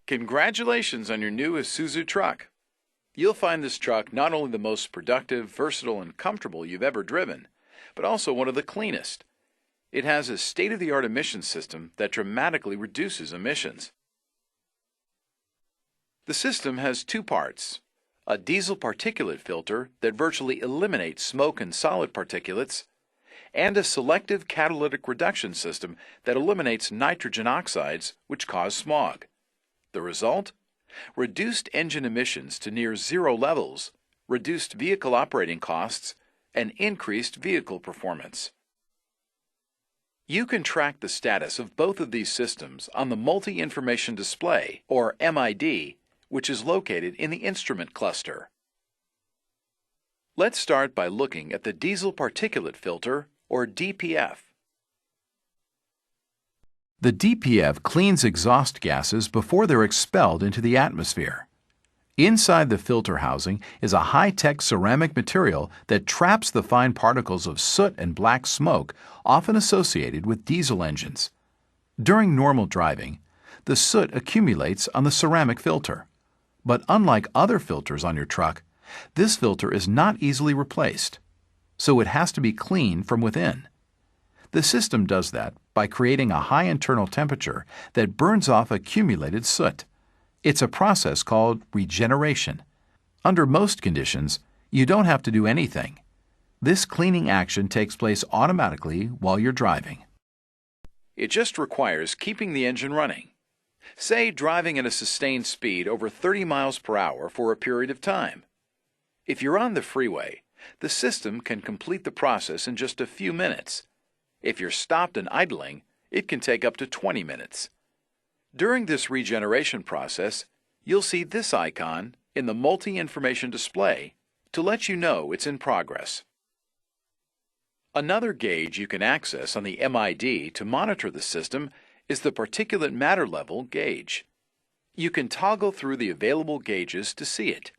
Congratulations on your new Isuzu truck. You'll find this truck not only the most productive, versatile, and comfortable you've ever driven, but also one of the cleanest. It has a state-of-the-art emissions system that dramatically reduces emissions. The system has two parts: a diesel particulate filter that virtually eliminates smoke and solid particulates, and a selective catalytic reduction system that eliminates nitrogen oxides, which cause smog. The result? Reduced engine emissions to near zero levels, reduced vehicle operating costs, and increased vehicle performance. You can track the status of both of these systems on the Multi-Information Display, or MID, which is located in the instrument cluster. Let's start by looking at the diesel particulate filter, or DPF. The DPF cleans exhaust gases before they're expelled into the atmosphere. Inside the filter housing is a high-tech ceramic material that traps the fine particles of soot and black smoke often associated with diesel engines. During normal driving, the soot accumulates on the ceramic filter. But unlike other filters on your truck, this filter is not easily replaced, so it has to be cleaned from within. The system does that by creating a high internal temperature that burns off accumulated soot. It's a process called regeneration. Under most conditions, you don't have to do anything. This cleaning action takes place automatically while you're driving. It just requires keeping the engine running. Say driving at a sustained speed over 30 miles per hour for a period of time. If you're on the freeway, the system can complete the process in just a few minutes. If you're stopped and idling, it can take up to 20 minutes. During this regeneration process, you'll see this icon in the Multi-Information Display to let you know it's in progress. Another gauge you can access on the MID to monitor the system is the particulate matter level gauge. You can toggle through the available gauges to see it.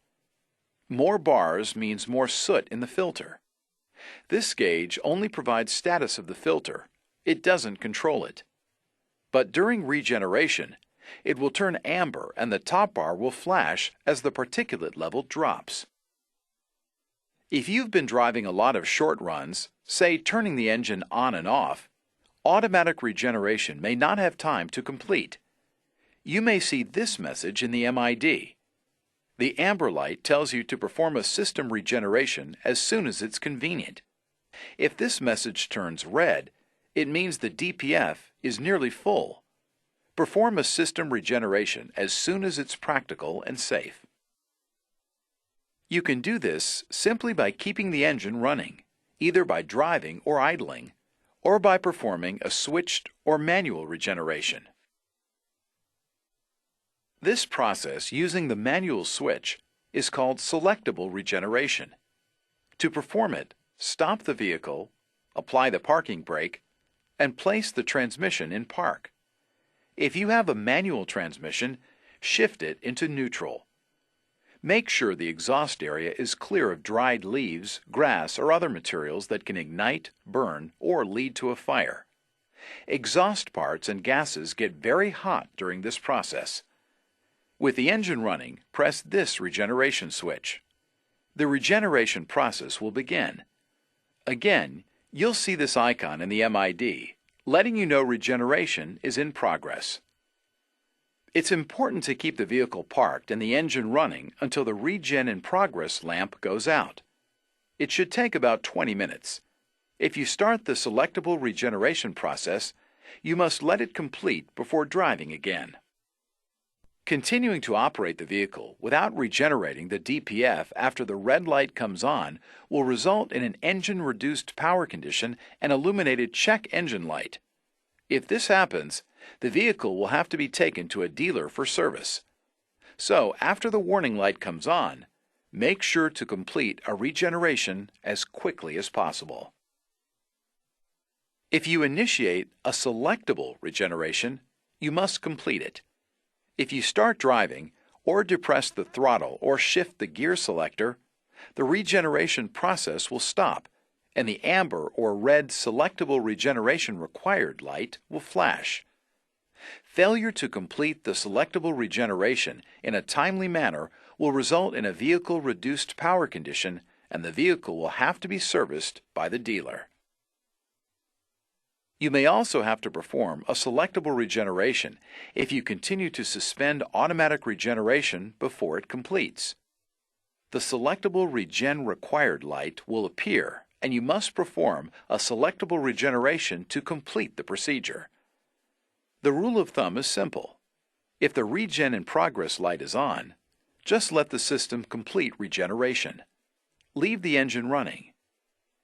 More bars means more soot in the filter. This gauge only provides status of the filter. It doesn't control it. But during regeneration, it will turn amber and the top bar will flash as the particulate level drops. If you've been driving a lot of short runs, say turning the engine on and off, automatic regeneration may not have time to complete. You may see this message in the MID. The amber light tells you to perform a system regeneration as soon as it's convenient. If this message turns red, it means the DPF is nearly full. Perform a system regeneration as soon as it's practical and safe. You can do this simply by keeping the engine running, either by driving or idling, or by performing a switched or manual regeneration. This process using the manual switch is called selectable regeneration. To perform it, stop the vehicle, apply the parking brake, and place the transmission in park. If you have a manual transmission, shift it into neutral. Make sure the exhaust area is clear of dried leaves, grass, or other materials that can ignite, burn, or lead to a fire. Exhaust parts and gases get very hot during this process. With the engine running, press this regeneration switch. The regeneration process will begin. Again, you'll see this icon in the MID, letting you know regeneration is in progress. It's important to keep the vehicle parked and the engine running until the Regen in Progress lamp goes out. It should take about 20 minutes. If you start the selectable regeneration process, you must let it complete before driving again. Continuing to operate the vehicle without regenerating the DPF after the red light comes on will result in an engine-reduced power condition and illuminated check engine light. If this happens, the vehicle will have to be taken to a dealer for service. So, after the warning light comes on, make sure to complete a regeneration as quickly as possible. If you initiate a selectable regeneration, you must complete it. If you start driving or depress the throttle or shift the gear selector, the regeneration process will stop and the amber or red selectable regeneration required light will flash. Failure to complete the selectable regeneration in a timely manner will result in a vehicle reduced power condition, and the vehicle will have to be serviced by the dealer. You may also have to perform a selectable regeneration if you continue to suspend automatic regeneration before it completes. The selectable regen required light will appear, and you must perform a selectable regeneration to complete the procedure. The rule of thumb is simple. If the regen in progress light is on, just let the system complete regeneration. Leave the engine running.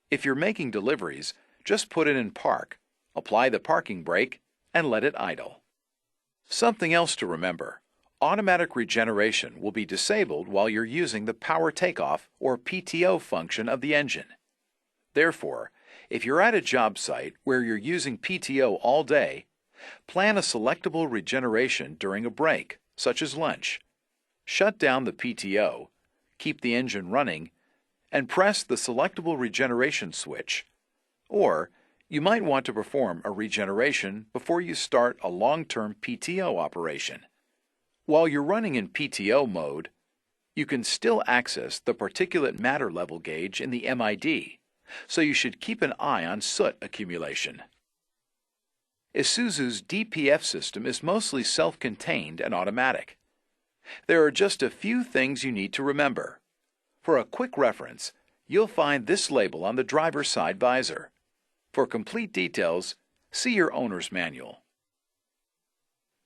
If you're making deliveries, just put it in park, apply the parking brake, and let it idle. Something else to remember: automatic regeneration will be disabled while you're using the power takeoff or PTO function of the engine. Therefore, if you're at a job site where you're using PTO all day, plan a selectable regeneration during a break, such as lunch. Shut down the PTO, keep the engine running, and press the selectable regeneration switch. Or, you might want to perform a regeneration before you start a long-term PTO operation. While you're running in PTO mode, you can still access the particulate matter level gauge in the MID, so you should keep an eye on soot accumulation. Isuzu's DPF system is mostly self-contained and automatic. There are just a few things you need to remember. For a quick reference, you'll find this label on the driver's side visor. For complete details, see your owner's manual.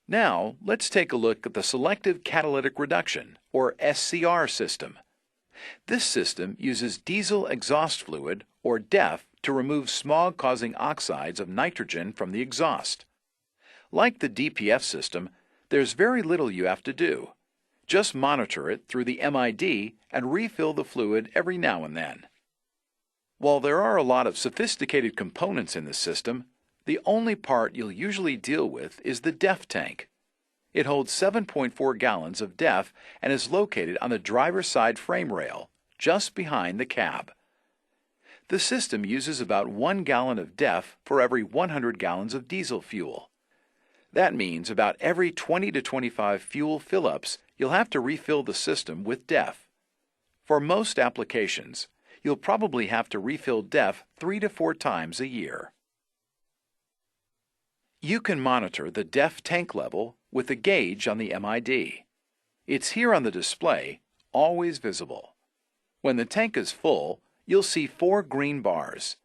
Now, let's take a look at the Selective Catalytic Reduction, or SCR system. This system uses diesel exhaust fluid, or DEF, to remove smog-causing oxides of nitrogen from the exhaust. Like the DPF system, there's very little you have to do. Just monitor it through the MID and refill the fluid every now and then. While there are a lot of sophisticated components in the system, the only part you'll usually deal with is the DEF tank. It holds 7.4 gallons of DEF and is located on the driver's side frame rail, just behind the cab. The system uses about 1 gallon of DEF for every 100 gallons of diesel fuel. That means about every 20 to 25 fuel fill-ups, you'll have to refill the system with DEF. For most applications, you'll probably have to refill DEF 3 to 4 times a year. You can monitor the DEF tank level with a gauge on the MID. It's here on the display, always visible. When the tank is full, you'll see 4 green bars.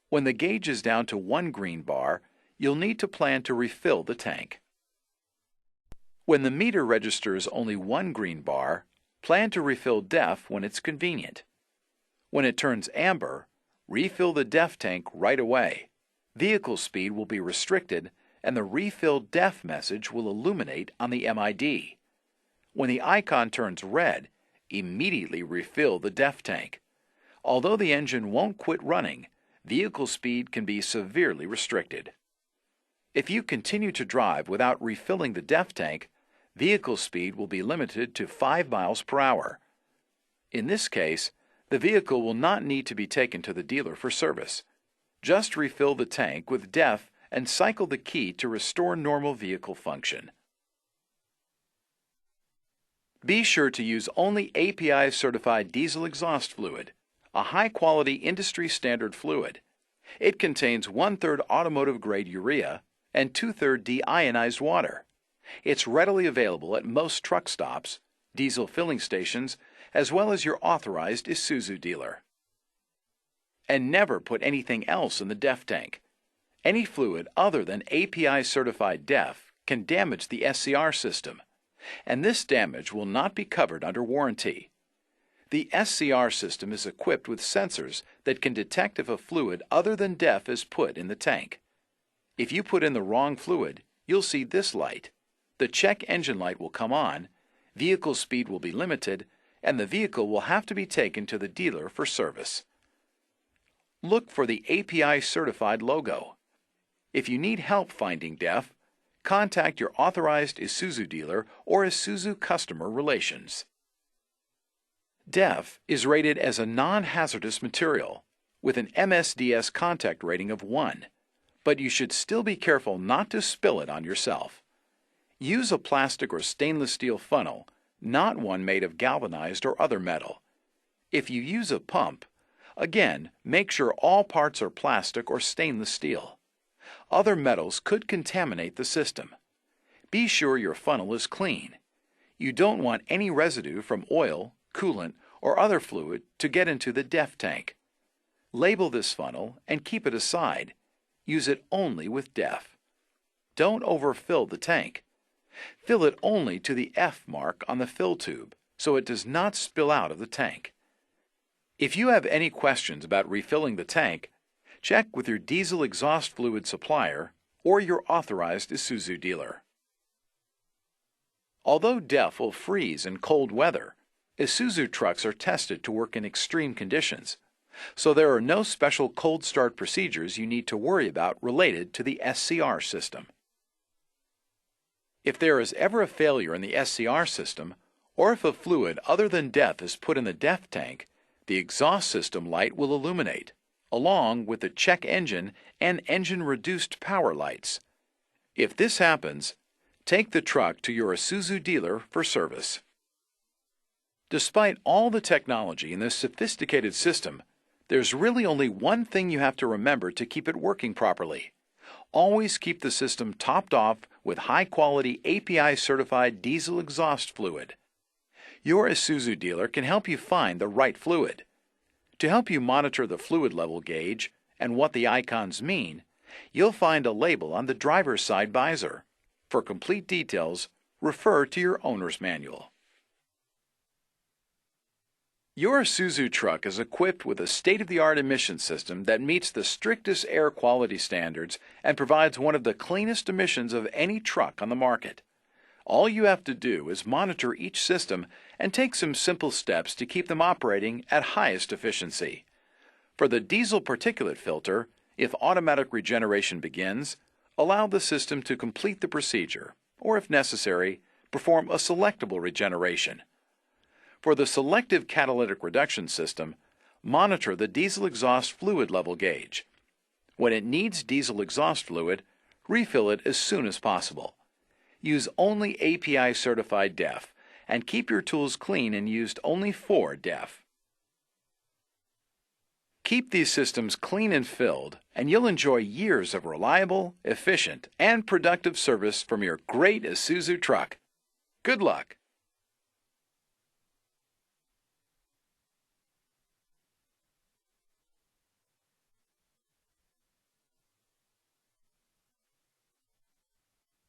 When the gauge is down to 1 green bar, you'll need to plan to refill the tank. When the meter registers only 1 green bar, plan to refill DEF when it's convenient. When it turns amber, refill the DEF tank right away. Vehicle speed will be restricted, and the refilled DEF message will illuminate on the MID. When the icon turns red, immediately refill the DEF tank. Although the engine won't quit running, vehicle speed can be severely restricted. If you continue to drive without refilling the DEF tank, vehicle speed will be limited to 5 miles per hour. In this case, the vehicle will not need to be taken to the dealer for service. Just refill the tank with DEF and cycle the key to restore normal vehicle function. Be sure to use only API-certified diesel exhaust fluid, a high-quality industry-standard fluid. It contains 1/3 automotive-grade urea and 2/3 deionized water. It's readily available at most truck stops, diesel filling stations, as well as your authorized Isuzu dealer. And never put anything else in the DEF tank. Any fluid other than API-certified DEF can damage the SCR system, and this damage will not be covered under warranty. The SCR system is equipped with sensors that can detect if a fluid other than DEF is put in the tank. If you put in the wrong fluid, you'll see this light. The check engine light will come on, vehicle speed will be limited, and the vehicle will have to be taken to the dealer for service. Look for the API certified logo. If you need help finding DEF, contact your authorized Isuzu dealer or Isuzu Customer Relations. DEF is rated as a non-hazardous material with an MSDS contact rating of 1, but you should still be careful not to spill it on yourself. Use a plastic or stainless steel funnel, not one made of galvanized or other metal. If you use a pump, again, make sure all parts are plastic or stainless steel. Other metals could contaminate the system. Be sure your funnel is clean. You don't want any residue from oil, coolant, or other fluid to get into the DEF tank. Label this funnel and keep it aside. Use it only with DEF. Don't overfill the tank. Fill it only to the F mark on the fill tube so it does not spill out of the tank. If you have any questions about refilling the tank, check with your diesel exhaust fluid supplier or your authorized Isuzu dealer. Although DEF will freeze in cold weather, Isuzu trucks are tested to work in extreme conditions, so there are no special cold start procedures you need to worry about related to the SCR system. If there is ever a failure in the SCR system, or if a fluid other than DEF is put in the DEF tank, the exhaust system light will illuminate, along with the check engine and engine reduced power lights. If this happens, take the truck to your Isuzu dealer for service. Despite all the technology in this sophisticated system, there's really only one thing you have to remember to keep it working properly. Always keep the system topped off with high-quality API-certified diesel exhaust fluid. Your Isuzu dealer can help you find the right fluid. To help you monitor the fluid level gauge and what the icons mean, you'll find a label on the driver's side visor. For complete details, refer to your owner's manual. Your Isuzu truck is equipped with a state-of-the-art emission system that meets the strictest air quality standards and provides one of the cleanest emissions of any truck on the market. All you have to do is monitor each system and take some simple steps to keep them operating at highest efficiency. For the diesel particulate filter, if automatic regeneration begins, allow the system to complete the procedure, or if necessary, perform a selectable regeneration. For the selective catalytic reduction system, monitor the diesel exhaust fluid level gauge. When it needs diesel exhaust fluid, refill it as soon as possible. Use only API-certified DEF, and keep your tools clean and used only for DEF. Keep these systems clean and filled, and you'll enjoy years of reliable, efficient, and productive service from your great Isuzu truck. Good luck!